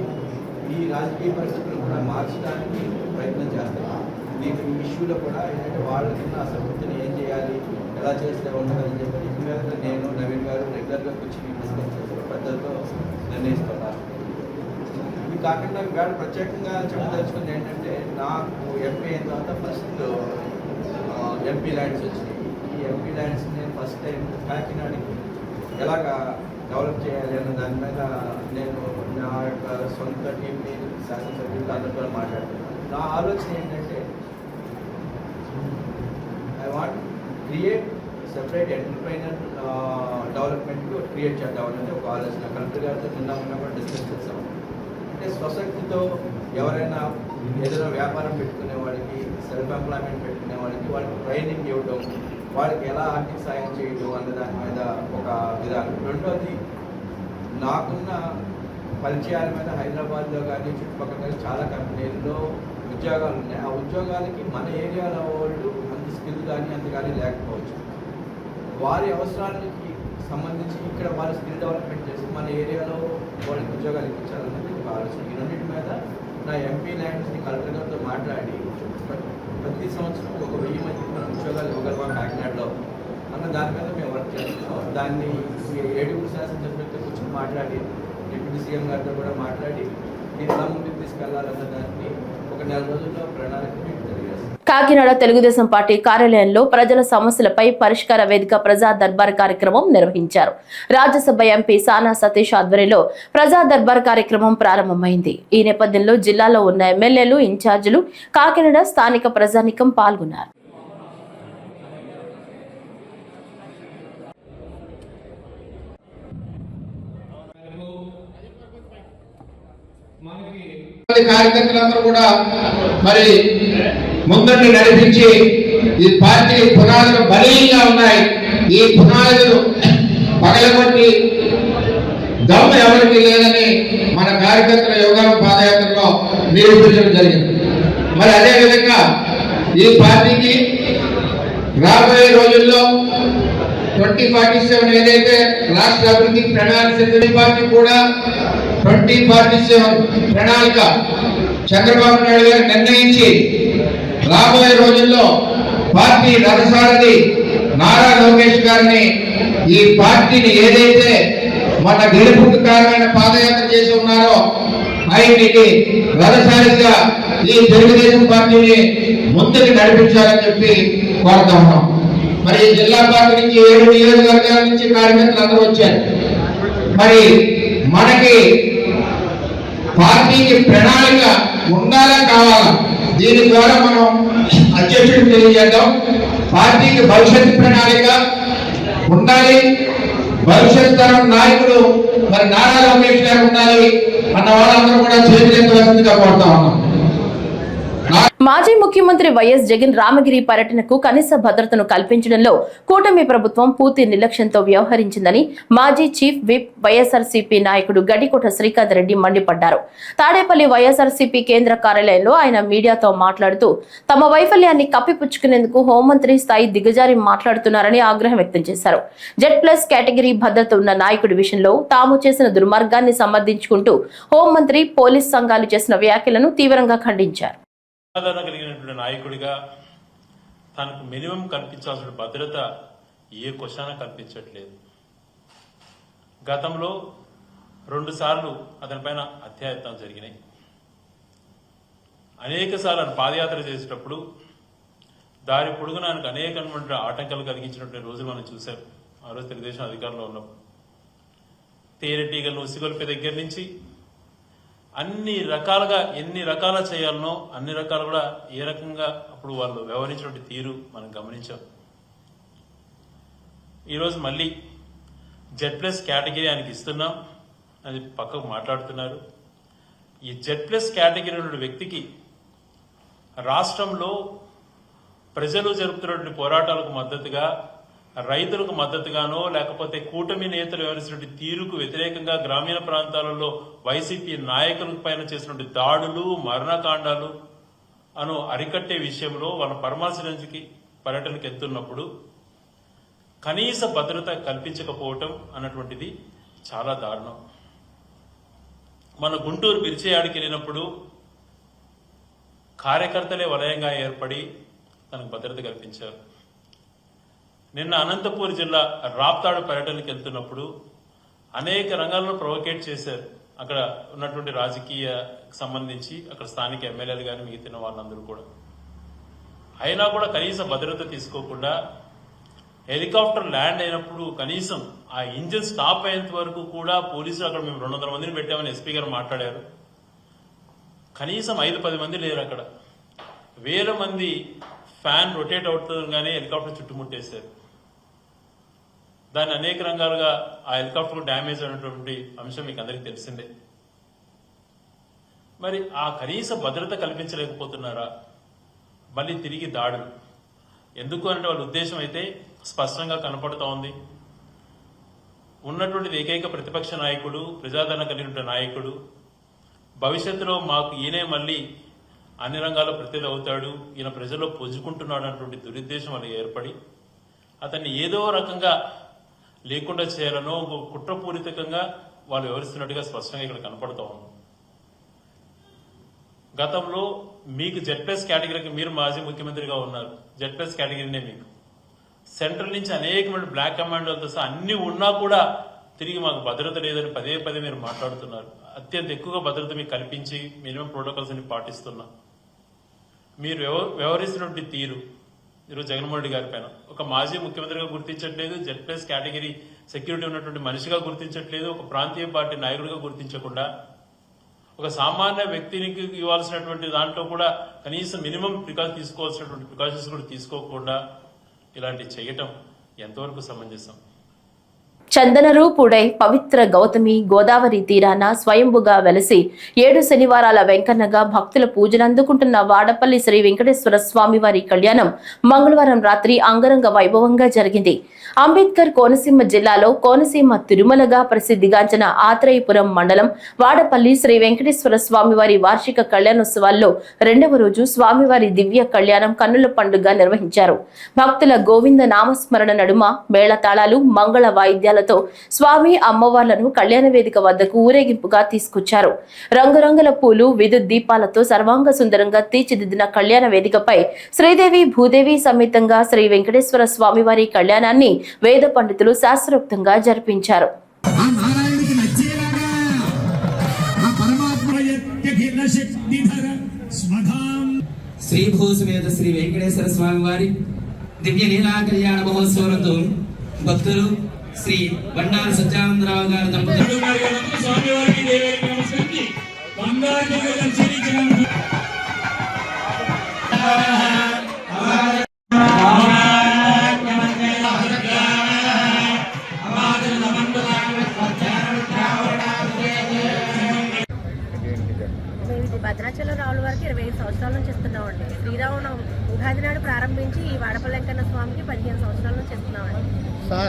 ఈ రాజకీయ పరిస్థితులను కూడా మార్చడానికి ప్రయత్నం చేస్తాం. దీని ఇష్యూలో కూడా ఏంటంటే వాళ్ళకున్న అసంతృప్తిని ఏం చేయాలి, ఎలా చేస్తే ఉంటుందని చెప్పి ఇంటి మీద నేను నవీన్ గారు రెగ్యులర్గా కూర్చొని డిస్కస్ చేసి పెద్దలతో నిర్ణయిస్తున్నారు. ఇది కాకుండా వేళ ప్రత్యేకంగా చెప్పదలుచుకుంది ఏంటంటే, నాకు ఎంపీ అయిన తర్వాత ఫస్ట్ ఎంపీ ల్యాండ్స్ వచ్చినాయి. ఈ ఎంపీ ల్యాండ్స్ నేను ఫస్ట్ టైం కాకినాడకి ఎలాగా డెవలప్ చేయాలి అన్న దాని మీద నేను నా యొక్క సొంత టీంని శాసనసభ్యులతో అందరితో మాట్లాడుతున్నాను. నా ఆలోచన ఏంటంటే, I want create separate entrepreneur development create చేద్దామని ఒక ఆలోచన. కలెక్టర్ గారితో నిన్న కూడా డిస్కస్ చేస్తాం. అంటే సొసైటీతో ఎవరైనా ఏదైనా వ్యాపారం పెట్టుకునే వాడికి, సెల్ఫ్ ఎంప్లాయ్మెంట్ పెట్టుకునే వాడికి వాళ్ళకి ట్రైనింగ్ ఇవ్వడం, వాళ్ళకి ఎలా ఆర్థిక సాయం చేయడం అన్న దాని మీద ఒక విధానం. రెండోది, నాకున్న పరిచయాల మీద హైదరాబాద్లో కానీ చుట్టుపక్కల కానీ చాలా కంపెనీల్లో ఉద్యోగాలు ఉన్నాయి. ఆ ఉద్యోగాలకి మన ఏరియాలో వాళ్ళు అంత స్కిల్ కానీ అంత కానీ లేకపోవచ్చు. వారి అవసరాలకి సంబంధించి ఇక్కడ వాళ్ళ స్కిల్ డెవలప్మెంట్ చేసి మన ఏరియాలో వాళ్ళకి ఉద్యోగాలు ఇప్పించాలన్నది ఒక ఆలోచన. ఈ రెండింటి మీద నా ఎంపీ ల్యాండ్స్ని కలెక్టర్ గారితో మాట్లాడి ప్రతి సంవత్సరం 1000 మందికి మనం ఉద్యోగాలు ఇవ్వగలమా కాకినాడలో అన్న దాని మీద మేము వర్క్ చేస్తున్నాం. దాన్ని ఏడుగురు శాసనసభ్యులతో కూర్చొని మాట్లాడి డిప్యూటీ సీఎం గారితో కూడా మాట్లాడి దీన్ని ఎలా ముందుకు తీసుకెళ్లాలన్న దాన్ని ఒక 4 రోజుల్లో ప్రణాళిక మీకు తెలియజేస్తాం. కాకినాడ తెలుగుదేశం పార్టీ కార్యాలయంలో ప్రజల సమస్యలపై పరిష్కార వేదిక ప్రజా దర్బార్ కార్యక్రమం నిర్వహించారు. రాజ్యసభ ఎంపీ సానా సతీష్ ఆధ్వర్యంలో ప్రజా దర్బార్ కార్యక్రమం ప్రారంభమైంది. ఈ నేపథ్యంలో జిల్లాలో ఉన్న ఎమ్మెల్యేలు, ఇన్ఛార్జీలు, కాకినాడ స్థానిక ప్రజానీకం పాల్గొన్నారు. కార్యకర్తలందరూ కూడా మరి ముందండి నడిపించి ఈ పార్టీ పునాదులు బలీయంగా ఉన్నాయి. ఈ పునాదులు పగలగొట్టి దమ్ము ఎవరికి లేదని మన కార్యకర్తల యోగాల పాదయాత్రలో నిరూపించడం జరిగింది. మరి అదేవిధంగా ఈ పార్టీకి రాబోయే రోజుల్లో 2047 ఏదైతే రాష్ట్ర అభివృద్ధికి ప్రణాళిక పార్టీ కూడా 2047 ప్రణాళిక చంద్రబాబు నాయుడు గారు నిర్ణయించి రాబోయే రోజుల్లో పార్టీ రథసారథి నారా లోకేష్ గారిని ఈ పార్టీని ఏదైతే మన గెలుపుకు కారణమైన పాదయాత్ర చేసి ఉన్నారో ఆయనకి రథసారథిగా ఈ తెలుగుదేశం పార్టీని ముందుకు నడిపించాలని చెప్పి కోరుతా ఉన్నాం. మరి జిల్లా పార్టీ నుంచి 7 నియోజకవర్గాల నుంచి కార్యకర్తలు అందరూ వచ్చారు. మరి మనకి పార్టీకి ప్రణాళిక ఉండాలా కావాలా, దీని ద్వారా మనం అధ్యక్షుడికి తెలియజేద్దాం. పార్టీకి భవిష్యత్ ప్రణాళిక ఉండాలి, భవిష్యత్ తరం నాయకుడు మరి నారా లోకేష్ గారు ఉండాలి అన్న వాళ్ళందరూ కూడా చేతులెత్తవలసిందిగా కోరుతా ఉన్నాం. మాజీ ముఖ్యమంత్రి వైఎస్ జగన్ రామగిరి పర్యటనకు కనీస భద్రతను కల్పించడంలో కూటమి ప్రభుత్వం పూర్తి నిర్లక్ష్యంతో వ్యవహరించిందని మాజీ చీఫ్ విప్ వైఎస్ఆర్సీపీ నాయకుడు గడికోట శ్రీకాంత్ రెడ్డి మండిపడ్డారు. తాడేపల్లి వైఎస్ఆర్సీపీ కేంద్ర కార్యాలయంలో ఆయన మీడియాతో మాట్లాడుతూ తమ వైఫల్యాన్ని కప్పిపుచ్చుకునేందుకు హోంమంత్రి స్థాయి దిగజారి మాట్లాడుతున్నారని ఆగ్రహం వ్యక్తం చేశారు. జెడ్+ కేటగిరీ భద్రత ఉన్న నాయకుడి విషయంలో తాము చేసిన దుర్మార్గాన్ని సమర్థించుకుంటూ హోంమంత్రి, పోలీస్ సంఘాలు చేసిన వ్యాఖ్యలను తీవ్రంగా ఖండించారు. సాధారణ కలిగినటువంటి నాయకుడిగా తనకు మినిమం కల్పించాల్సిన భద్రత ఏ క్వశ్చన్ కల్పించట్లేదు. గతంలో 2 సార్లు అతనిపైన హత్యాయత్నాలు జరిగినాయి. అనేక సార్లు పాదయాత్ర చేసేటప్పుడు దారి పొడుగున ఆయనకు అనేకమైన ఆటంకాలు కలిగించినటువంటి రోజులు మనం చూసాం. ఆ రోజు తెలుగుదేశం అధికారంలో ఉన్నప్పుడు తేనెటీగలను ఉసిగొల్పే దగ్గర నుంచి అన్ని రకాలుగా ఎన్ని రకాల చేయాలనో అన్ని రకాలు కూడా ఏ రకంగా అప్పుడు వాళ్ళు వ్యవహరించినటువంటి తీరు మనం గమనించాం. ఈరోజు మళ్ళీ జెడ్+ కేటగిరీ ఆయనకి ఇస్తున్నాం అది పక్కకు మాట్లాడుతున్నారు. ఈ జెడ్+ కేటగిరీ ఉన్న వ్యక్తికి రాష్ట్రంలో ప్రజలు జరుపుతున్నటువంటి పోరాటాలకు మద్దతుగా, రైతులకు మద్దతుగానో లేకపోతే కూటమి నేతలు వ్యవహరిస్తున్నటువంటి తీరుకు వ్యతిరేకంగా గ్రామీణ ప్రాంతాలలో వైసీపీ నాయకుల పైన చేసినటువంటి దాడులు, మరణకాండాలు అను అరికట్టే విషయంలో వాళ్ళ పర్యటనకి వెళ్తున్నప్పుడు కనీస భద్రత కల్పించకపోవటం అన్నటువంటిది చాలా దారుణం. మన గుంటూరు బిర్చేయాడికి వెళ్ళినప్పుడు కార్యకర్తలే వలయంగా ఏర్పడి తనకు భద్రత కల్పించారు. నిన్న అనంతపూర్ జిల్లా రాప్తాడు పర్యటనకి వెళ్తున్నప్పుడు అనేక రంగాలను ప్రొవోకేట్ చేశారు. అక్కడ ఉన్నటువంటి రాజకీయ సంబంధించి అక్కడ స్థానిక ఎమ్మెల్యేలు కానీ మిగతా వాళ్ళందరూ కూడా. అయినా కూడా కనీస భద్రత తీసుకోకుండా హెలికాప్టర్ ల్యాండ్ అయినప్పుడు కనీసం ఆ ఇంజిన్ స్టాప్ అయ్యేంత వరకు కూడా పోలీసులు అక్కడ మేము 200 మందిని పెట్టామని ఎస్పీ గారు మాట్లాడారు. కనీసం 5-10 మంది లేరు అక్కడ. 1000 మంది ఫ్యాన్ రొటేట్ అవుతుండగానే హెలికాప్టర్ చుట్టుముట్టేశారు. దాన్ని అనేక రంగాలుగా ఆ హెలికాప్టర్ డ్యామేజ్ అయినటువంటి అంశం మీకు అందరికీ తెలిసిందే. మరి ఆ కనీస భద్రత కల్పించలేకపోతున్నారా? మళ్ళీ తిరిగి దాడులు ఎందుకు అంటే వాళ్ళ ఉద్దేశం అయితే స్పష్టంగా కనపడుతూ ఉంది. ఉన్నటువంటిది ఏకైక ప్రతిపక్ష నాయకుడు, ప్రజాదరణ కలిగిన నాయకుడు, భవిష్యత్తులో మాకు ఈయనే మళ్ళీ అన్ని రంగాల్లో ప్రతినిధి అవుతాడు, ఈయన ప్రజల్లో పుంజుకుంటున్నాడు అన్నటువంటి దురుద్దేశం వాళ్ళకి ఏర్పడి అతన్ని ఏదో రకంగా లేకుండా చేయాలనో కుట్రపూరితంగా వాళ్ళు వివరిస్తున్నట్టుగా స్పష్టంగా ఇక్కడ కనపడుతూ ఉంది. గతంలో మీకు Z+ కేటగిరీకి మీరు మాజీ ముఖ్యమంత్రిగా ఉన్నారు. Z+ కేటగిరీనే మీకు. సెంట్రల్ నుంచి అనేకమంది బ్లాక్ కమాండోలతో సహా అన్ని ఉన్నా కూడా తిరిగి మాకు భద్రత లేదని పదే పదే మీరు మాట్లాడుతున్నారు. అత్యంత ఎక్కువగా భద్రత మీకు కల్పించి మినిమం ప్రోటోకాల్స్ అన్ని పాటిస్తున్నా. మీరు వ్యవహరిస్తున్నటువంటి తీరు ఈరోజు జగన్మోహన్ రెడ్డి గారి పైన ఒక మాజీ ముఖ్యమంత్రిగా గుర్తించట్లేదు, Z+ కేటగిరీ సెక్యూరిటీ ఉన్నటువంటి మనిషిగా గుర్తించట్లేదు, ఒక ప్రాంతీయ పార్టీ నాయకుడిగా గుర్తించకుండా ఒక సామాన్య వ్యక్తికి ఇవ్వాల్సినటువంటి దాంట్లో కూడా కనీసం మినిమం తీసుకోవాల్సినటువంటి ప్రికాషన్స్ కూడా తీసుకోకుండా ఇలాంటివి చేయటం ఎంతవరకు సమంజసం? చందనరూపుడై పవిత్ర గౌతమి గోదావరి తీరాన స్వయంభుగా వెలసి 7 శనివారాల వెంకన్నగా భక్తుల పూజలు అందుకుంటున్న వాడపల్లి శ్రీ వెంకటేశ్వర స్వామి వారి కళ్యాణం మంగళవారం రాత్రి అంగరంగ వైభవంగా జరిగింది. అంబేద్కర్ కోనసీమ జిల్లాలో కోనసీమ తిరుమలగా ప్రసిద్ధిగాంచిన ఆత్రేయపురం మండలం వాడపల్లి శ్రీ వెంకటేశ్వర స్వామివారి వార్షిక కళ్యాణోత్సవాల్లో 2వ రోజు స్వామివారి దివ్య కళ్యాణం కన్నుల పండుగ నిర్వహించారు. భక్తుల గోవింద నామస్మరణ నడుమ మేళతాళాలు మంగళ వాయిద్యాలతో స్వామి అమ్మవార్లను కళ్యాణ వేదిక వద్దకు ఊరేగింపుగా తీసుకొచ్చారు. రంగురంగుల పూలు విద్యుత్ దీపాలతో సర్వాంగ సుందరంగా తీర్చిదిద్దిన కళ్యాణ వేదికపై శ్రీదేవి భూదేవి సమేతంగా శ్రీ వెంకటేశ్వర స్వామివారి కళ్యాణాన్ని వేద పండితులు శాస్త్రోక్తంగా జరిపించారు. శ్రీ భూసమేత శ్రీ వెంకటేశ్వర స్వామి వారి దివ్య లీలా కళ్యాణ మహోత్సవంతో భక్తులు శ్రీ బండారు సత్యానందరావు గారు దంపతులు భద్రాచలం రావుల వారికి 25 సంవత్సరాల నుంచి ఇస్తున్నామండి. శ్రీరామనవమి ఉగాది నాడు ప్రారంభించి ఈ వాడపల్లి వెంకన్న స్వామికి 15 సంవత్సరాల నుంచి ఇస్తున్నామండి.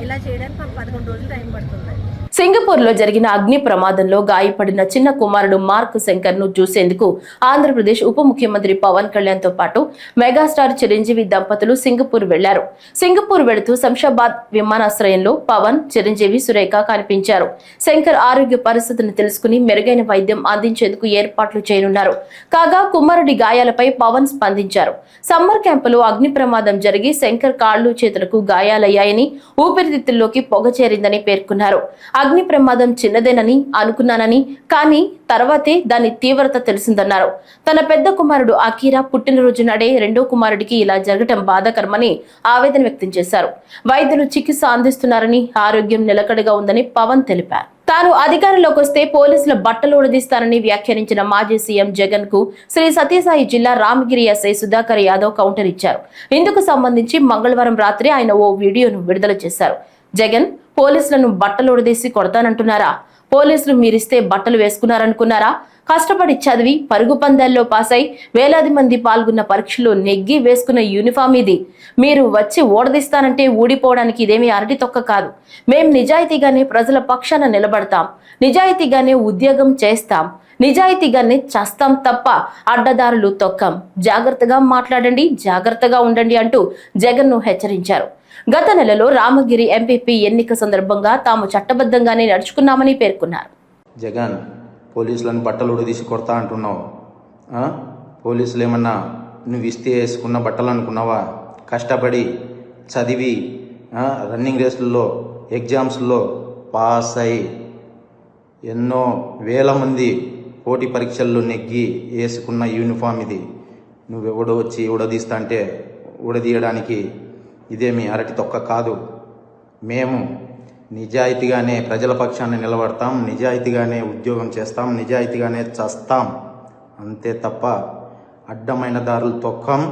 ఇలా చేయడానికి మాకు 11 రోజులు టైం పడుతుంది. సింగపూర్ లో జరిగిన అగ్ని ప్రమాదంలో గాయపడిన చిన్న కుమారుడు మార్క్ శంకర్ ను చూసేందుకు ఆంధ్రప్రదేశ్ ఉప ముఖ్యమంత్రి పవన్ కళ్యాణ్ తో పాటు మెగాస్టార్ చిరంజీవి దంపతులు సింగపూర్ వెళ్లారు. సింగపూర్ వెళుతూ శంషాబాద్ విమానాశ్రయంలో పవన్, చిరంజీవి, సురేఖ కనిపించారు. శంకర్ ఆరోగ్య పరిస్థితిని తెలుసుకుని మెరుగైన వైద్యం అందించేందుకు ఏర్పాట్లు చేయనున్నారు. కాగా కుమారుడి గాయాలపై పవన్ స్పందించారు. సమ్మర్ క్యాంపులో అగ్ని ప్రమాదం జరిగి శంకర్ కాళ్లు చేతులకు గాయాలయ్యాయని, ఊపిరితిత్తుల్లోకి పొగ చేరిందని పేర్కొన్నారు. అగ్ని ప్రమాదం చిన్నదేనని అనుకున్నానని, కానీ తర్వాతే దాని తీవ్రత తెలిసిందన్నారు. తన పెద్ద కుమారుడు అకీరా పుట్టినరోజు నాడే 2వ కుమారుడికి ఇలా జరగటం బాధాకరమని ఆవేదన వ్యక్తం చేశారు. వైద్యులు చికిత్స అందిస్తున్నారని, ఆరోగ్యం నిలకడగా ఉందని పవన్ తెలిపారు. తాను అధికారంలోకి వస్తే పోలీసుల బట్టలు ఉడదీస్తానని వ్యాఖ్యానించిన మాజీ సీఎం జగన్ కు శ్రీ సత్యసాయి జిల్లా రామగిరి ఎస్ఐ సుధాకర్ యాదవ్ కౌంటర్ ఇచ్చారు. ఇందుకు సంబంధించి మంగళవారం రాత్రి ఆయన ఓ వీడియోను విడుదల చేశారు. జగన్, పోలీసులను బట్టలు ఉడదీసి కొడతానంటున్నారా? పోలీసులు మీరిస్తే బట్టలు వేసుకున్నారనుకున్నారా? కష్టపడి చదివి పరుగు పందాల్లో పాసై వేలాది మంది పాల్గొన్న పరీక్షలో నెగ్గి వేసుకున్న యూనిఫామ్ ఇది. మీరు వచ్చి ఓడదీస్తానంటే ఊడిపోవడానికి ఇదేమీ అరటి తొక్క కాదు. మేం నిజాయితీగానే ప్రజల పక్షాన నిలబడతాం, నిజాయితీగానే ఉద్యోగం చేస్తాం, నిజాయితీగానే చస్తాం తప్ప అడ్డదారులు తొక్కం. జాగ్రత్తగా మాట్లాడండి, జాగ్రత్తగా ఉండండి అంటూ జగన్ ను హెచ్చరించారు. గత నెలలో రామగిరి ఎంపీపీ ఎన్నిక సందర్భంగా తాము చట్టబద్ధంగానే నడుచుకున్నామని పేర్కొన్నారు. జగన్, పోలీసులను బట్టలు ఉడదీసి కొడతా అంటున్నావు. పోలీసులు ఏమన్నా నువ్వు ఇస్తే వేసుకున్న బట్టలు అనుకున్నావా? కష్టపడి చదివి రన్నింగ్ రేసుల్లో ఎగ్జామ్స్లో పాస్ అయి ఎన్నో వేల మంది పోటీ పరీక్షల్లో నెగ్గి వేసుకున్న యూనిఫామ్ ఇది. నువ్వెవడో వచ్చి ఉడదీస్తా అంటే ఉడదీయడానికి ఇదేమి అరటి తొక్క కాదు. మేము నిజాయితీగానే ప్రజల పక్షాన్ని నిలబడతాం, నిజాయితీగానే ఉద్యోగం చేస్తాం, నిజాయితీగానే చస్తాం, అంతే తప్ప అడ్డమైన దారులు తొక్కం.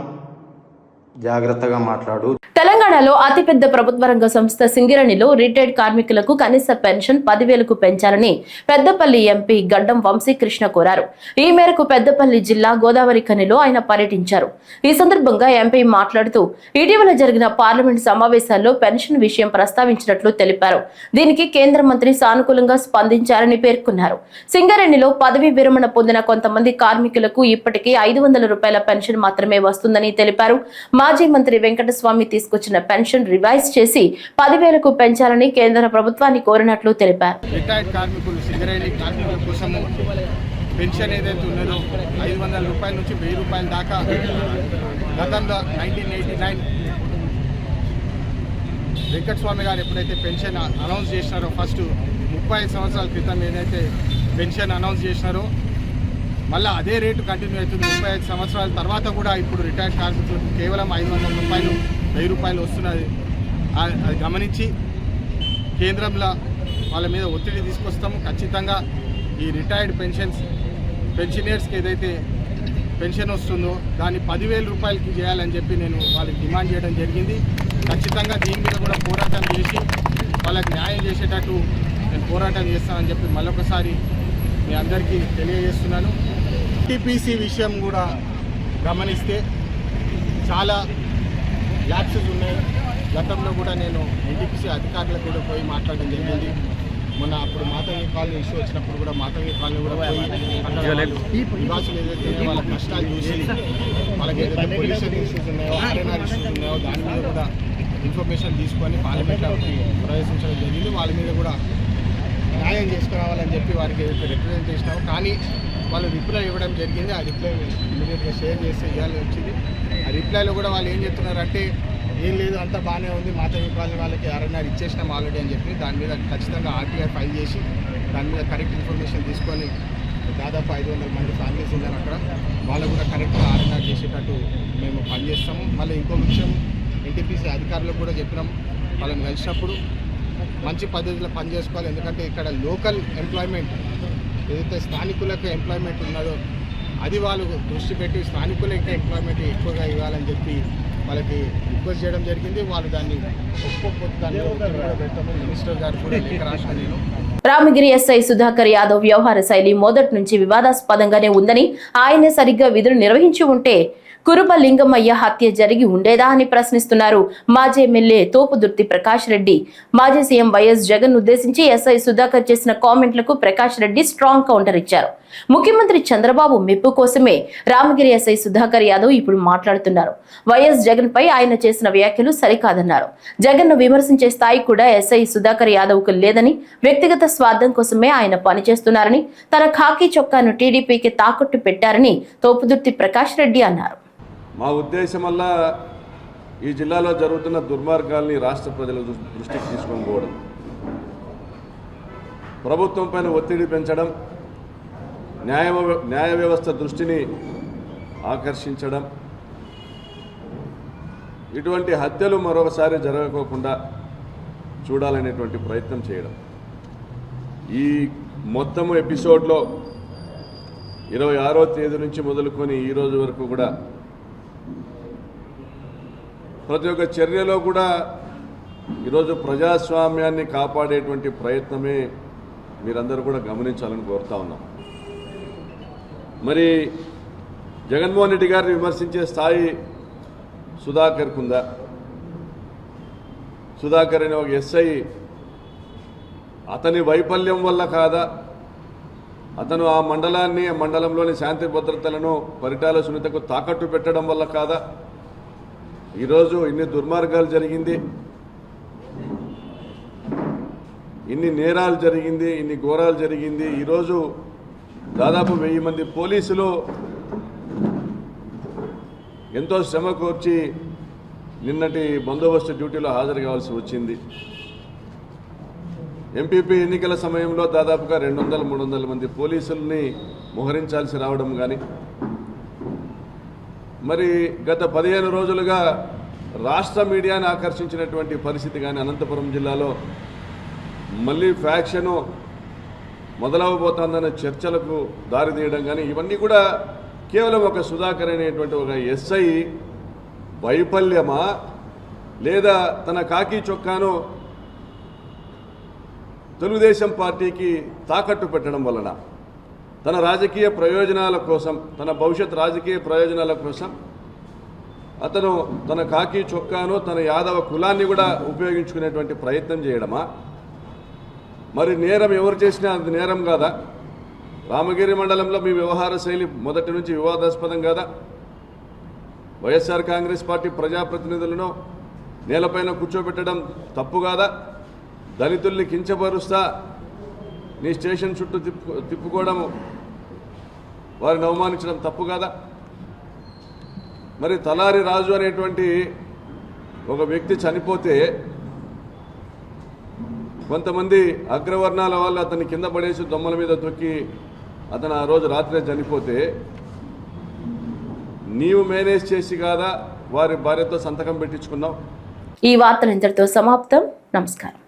జాగ్రత్తగా మాట్లాడు. తెలంగాణలో అతిపెద్ద ప్రభుత్వ రంగ సంస్థ సింగరేణిలో రిటైర్డ్ కార్మికులకు కనీస పెన్షన్ 10,000కు పెంచాలని పెద్దపల్లి ఎంపీ గడ్డం వంశీకృష్ణ కోరారు. ఈ మేరకు పెద్దపల్లి జిల్లా గోదావరి ఖనిలో ఆయన పర్యటించారు. ఈ సందర్భంగా ఎంపీ మాట్లాడుతూ ఇటీవల జరిగిన పార్లమెంట్ సమావేశాల్లో పెన్షన్ విషయం ప్రస్తావించినట్లు తెలిపారు. దీనికి కేంద్ర మంత్రి సానుకూలంగా స్పందించారని పేర్కొన్నారు. సింగరేణిలో పదవీ విరమణ పొందిన కొంతమంది కార్మికులకు ఇప్పటికీ 500 రూపాయల పెన్షన్ మాత్రమే వస్తుందని తెలిపారు. మాజీ మంత్రి వెంకటస్వామి తీసుకొచ్చిన పెన్షన్ రివైజ్ చేసి 10,000కు పెంచాలని కేంద్ర ప్రభుత్వాన్ని కోరినట్లు తెలిపారు. రిటైర్డ్ కార్మికులు సింగరేణి కార్మికుల కోసం పెన్షన్ ఏదైతే ఉన్నదో 500 రూపాయల నుంచి 1000 రూపాయల దాకా గతంలో 1989 వెంకటస్వామి గారు ఎప్పుడైతే పెన్షన్ అనౌన్స్ చేసినారో ఫస్ట్ 35 సంవత్సరాల క్రితం ఏదైతే పెన్షన్ అనౌన్స్ చేసినారో మళ్ళీ అదే రేటు కంటిన్యూ అవుతుంది. 35 సంవత్సరాల తర్వాత కూడా ఇప్పుడు రిటైర్డ్ కార్మికులకు కేవలం 500 రూపాయలు 1000 రూపాయలు వస్తున్నది. అది గమనించి కేంద్రంలో వాళ్ళ మీద ఒత్తిడి తీసుకొస్తాము. ఖచ్చితంగా ఈ రిటైర్డ్ పెన్షనర్స్కి ఏదైతే పెన్షన్ వస్తుందో దాన్ని 10,000 రూపాయలకి చేయాలని చెప్పి నేను వాళ్ళకి డిమాండ్ చేయడం జరిగింది. ఖచ్చితంగా దీని మీద కూడా పోరాటం చేసి వాళ్ళకి న్యాయం చేసేటట్టు నేను పోరాటం చేస్తానని చెప్పి మళ్ళొకసారి మీ అందరికీ తెలియజేస్తున్నాను. టీపీసీ విషయం కూడా గమనిస్తే చాలా ల్యాప్సెస్ ఉన్నాయి. గతంలో కూడా నేను ఎన్టీపీసీ అధికారులకు కూడా పోయి మాట్లాడడం జరిగింది. మొన్న అప్పుడు మాతంగి కాలనీ ఇష్యూ వచ్చినప్పుడు కూడా మాతంగి కాలనీ కూడా పోయి నివాసులు ఏదైతే వాళ్ళ కష్టాలు చూసి వాళ్ళకి ఏదైతే పొల్యూషన్ ఇష్యూస్ ఉన్నాయో ఆర్ఎన్ఆర్ ఇష్యూస్ ఉన్నాయో దాని మీద కూడా ఇన్ఫర్మేషన్ తీసుకొని పార్లమెంట్లో ప్రవేశించడం జరిగింది. వాళ్ళ మీద కూడా న్యాయం చేసుకురావాలని చెప్పి వారికి ఏదైతే రిప్రజెంట్ చేసినామో కానీ వాళ్ళు రిప్లై ఇవ్వడం జరిగింది. ఆ రిప్లై ఇమీడియట్గా షేర్ చేస్తే ఇవ్వాలని వచ్చింది. ఆ రిప్లైలో కూడా వాళ్ళు ఏం చెప్తున్నారంటే ఏం లేదు అంతా బాగానే ఉంది, మాతంగి కాలనీ వాళ్ళకి ఆర్ఎన్ఆర్ ఇచ్చేసినాం ఆల్రెడీ అని చెప్పి దాని మీద ఖచ్చితంగా ఆర్టీఐ ఫైల్ చేసి దాని మీద కరెక్ట్ ఇన్ఫర్మేషన్ తీసుకొని దాదాపు 500 మంది ఫ్యామిలీస్ ఉన్నారు అక్కడ, వాళ్ళు కూడా కరెక్ట్గా ఆర్ఎన్ఆర్ చేసేటట్టు మేము పనిచేస్తాము. మళ్ళీ ఇంకో విషయం ఎన్టీపీసీ అధికారులకు కూడా చెప్పినాం, వాళ్ళని కలిసినప్పుడు మంచి పద్ధతిలో పనిచేసుకోవాలి. ఎందుకంటే ఇక్కడ లోకల్ ఎంప్లాయ్మెంట్ ఏదైతే స్థానికులకు ఎంప్లాయ్మెంట్ ఉన్నదో అది వాళ్ళు దృష్టి పెట్టి స్థానికులకి ఎంప్లాయ్మెంట్ ఎక్కువగా ఇవ్వాలని చెప్పి వాళ్ళకి రిక్వెస్ట్ చేయడం జరిగింది. వాళ్ళు దాన్ని ఒప్పుకోకపోతే దాన్ని పెట్టాము. మినిస్టర్ గారు కూడా లేఖ రాసిన నేను. రామగిరి ఎస్ఐ సుధాకర్ యాదవ్ వ్యవహార శైలి మొదటి నుంచి వివాదాస్పదంగానే ఉందని, ఆయనే సరిగ్గా విధులు నిర్వహించి ఉంటే కురుబ లింగమయ్య హత్య జరిగి ఉండేదా అని ప్రశ్నిస్తున్నారు మాజీ ఎమ్మెల్యే తోపుదుర్తి ప్రకాష్ రెడ్డి. మాజీ సీఎం వైఎస్ జగన్ ఉద్దేశించి ఎస్ఐ సుధాకర్ చేసిన కామెంట్లకు ప్రకాష్ రెడ్డి స్ట్రాంగ్ కౌంటర్ ఇచ్చారు. ముఖ్యమంత్రి చంద్రబాబు మెప్పు కోసమే రామగిరి ఎస్ఐ సుధాకర్ యాదవ్ ఇప్పుడు మాట్లాడుతున్నారు. వైఎస్ జగన్ పై ఆయన చేసిన వ్యాఖ్యలు సరికాదన్నారు. జగన్ ను విమర్శించే స్థాయి కూడా ఎస్ఐ సుధాకర్ యాదవ్ కు లేదని, వ్యక్తిగత స్వార్థం కోసమే ఆయన పనిచేస్తున్నారని, తన ఖాకీ చొక్కాను టీడీపీకి తాకట్టు పెట్టారని తోపుదుర్తి ప్రకాష్ రెడ్డి అన్నారు. మా ఉద్దేశం వల్ల ఈ జిల్లాలో జరుగుతున్న దుర్మార్గాల్ని రాష్ట్ర ప్రజల దృష్టికి తీసుకొని పోవడం, ప్రభుత్వం పైన ఒత్తిడి పెంచడం, న్యాయ వ్యవస్థ దృష్టిని ఆకర్షించడం, ఇటువంటి హత్యలు మరొకసారి జరగకోకుండా చూడాలనేటువంటి ప్రయత్నం చేయడం. ఈ మొత్తము ఎపిసోడ్లో 26వ తేదీ నుంచి మొదలుకొని ఈ రోజు వరకు కూడా ప్రతి ఒక్క చర్యలో కూడా ఈరోజు ప్రజాస్వామ్యాన్ని కాపాడేటువంటి ప్రయత్నమే మీరందరూ కూడా గమనించాలని కోరుతా ఉన్నాం. మరి జగన్మోహన్ రెడ్డి గారిని విమర్శించే స్థాయి సుధాకర్కు ఉందా? సుధాకర్ అనే ఒక ఎస్ఐ అతని వైఫల్యం వల్ల కాదా, అతను ఆ మండలాన్ని, ఆ మండలంలోని శాంతి భద్రతలను పరిటాల సునీతకు తాకట్టు పెట్టడం వల్ల కాదా ఈరోజు ఇన్ని దుర్మార్గాలు జరిగింది, ఇన్ని నేరాలు జరిగింది, ఇన్ని ఘోరాలు జరిగింది? ఈరోజు దాదాపు 1000 మంది పోలీసులు ఎంతో శ్రమ కోర్చి నిన్నటి బందోబస్తు డ్యూటీలో హాజరు కావాల్సి వచ్చింది. ఎంపీపీ ఎన్నికల సమయంలో దాదాపుగా 200-300 మంది పోలీసుల్ని మోహరించాల్సి రావడం కానీ, మరి గత 15 రోజులుగా రాష్ట్ర మీడియాను ఆకర్షించినటువంటి పరిస్థితి కానీ, అనంతపురం జిల్లాలో మళ్ళీ ఫ్యాక్షను మొదలవబోతోందన్న చర్చలకు దారితీయడం కానీ, ఇవన్నీ కూడా కేవలం ఒక సుధాకర్ అనేటువంటి ఒక ఎస్ఐ వైఫల్యమా, లేదా తన కాకి చొక్కాను తెలుగుదేశం పార్టీకి తాకట్టు పెట్టడం వలన, తన రాజకీయ ప్రయోజనాల కోసం, తన భవిష్యత్ రాజకీయ ప్రయోజనాల కోసం అతను తన కాకి చొక్కాను, తన యాదవ కులాన్ని కూడా ఉపయోగించుకునేటువంటి ప్రయత్నం చేయడమా? మరి నేరం ఎవరు చేసినా అది నేరం కాదా? రామగిరి మండలంలో మీ వ్యవహార శైలి మొదటి నుంచి వివాదాస్పదం కాదా? వైఎస్ఆర్ కాంగ్రెస్ పార్టీ ప్రజాప్రతినిధులను నేలపైన కూర్చోబెట్టడం తప్పు కాదా? దళితుల్ని కించపరుస్తా నీ స్టేషన్ చుట్టూ తిప్పుకోవడం వారిని అవమానించడం తప్పు కాదా? మరి తలారి రాజు అనేటువంటి ఒక వ్యక్తి చనిపోతే కొంతమంది అగ్రవర్ణాల వాళ్ళు అతన్ని కింద పడేసి దొమ్మల మీద తొక్కి అతను ఆ రోజు రాత్రే చనిపోతే నీవు మేనేజ్ చేసి కాదా వారి భార్యతో సంతకం పెట్టించుకున్నావు? ఈ వార్తలు ఇంతటితో సమాప్తం. నమస్కారం.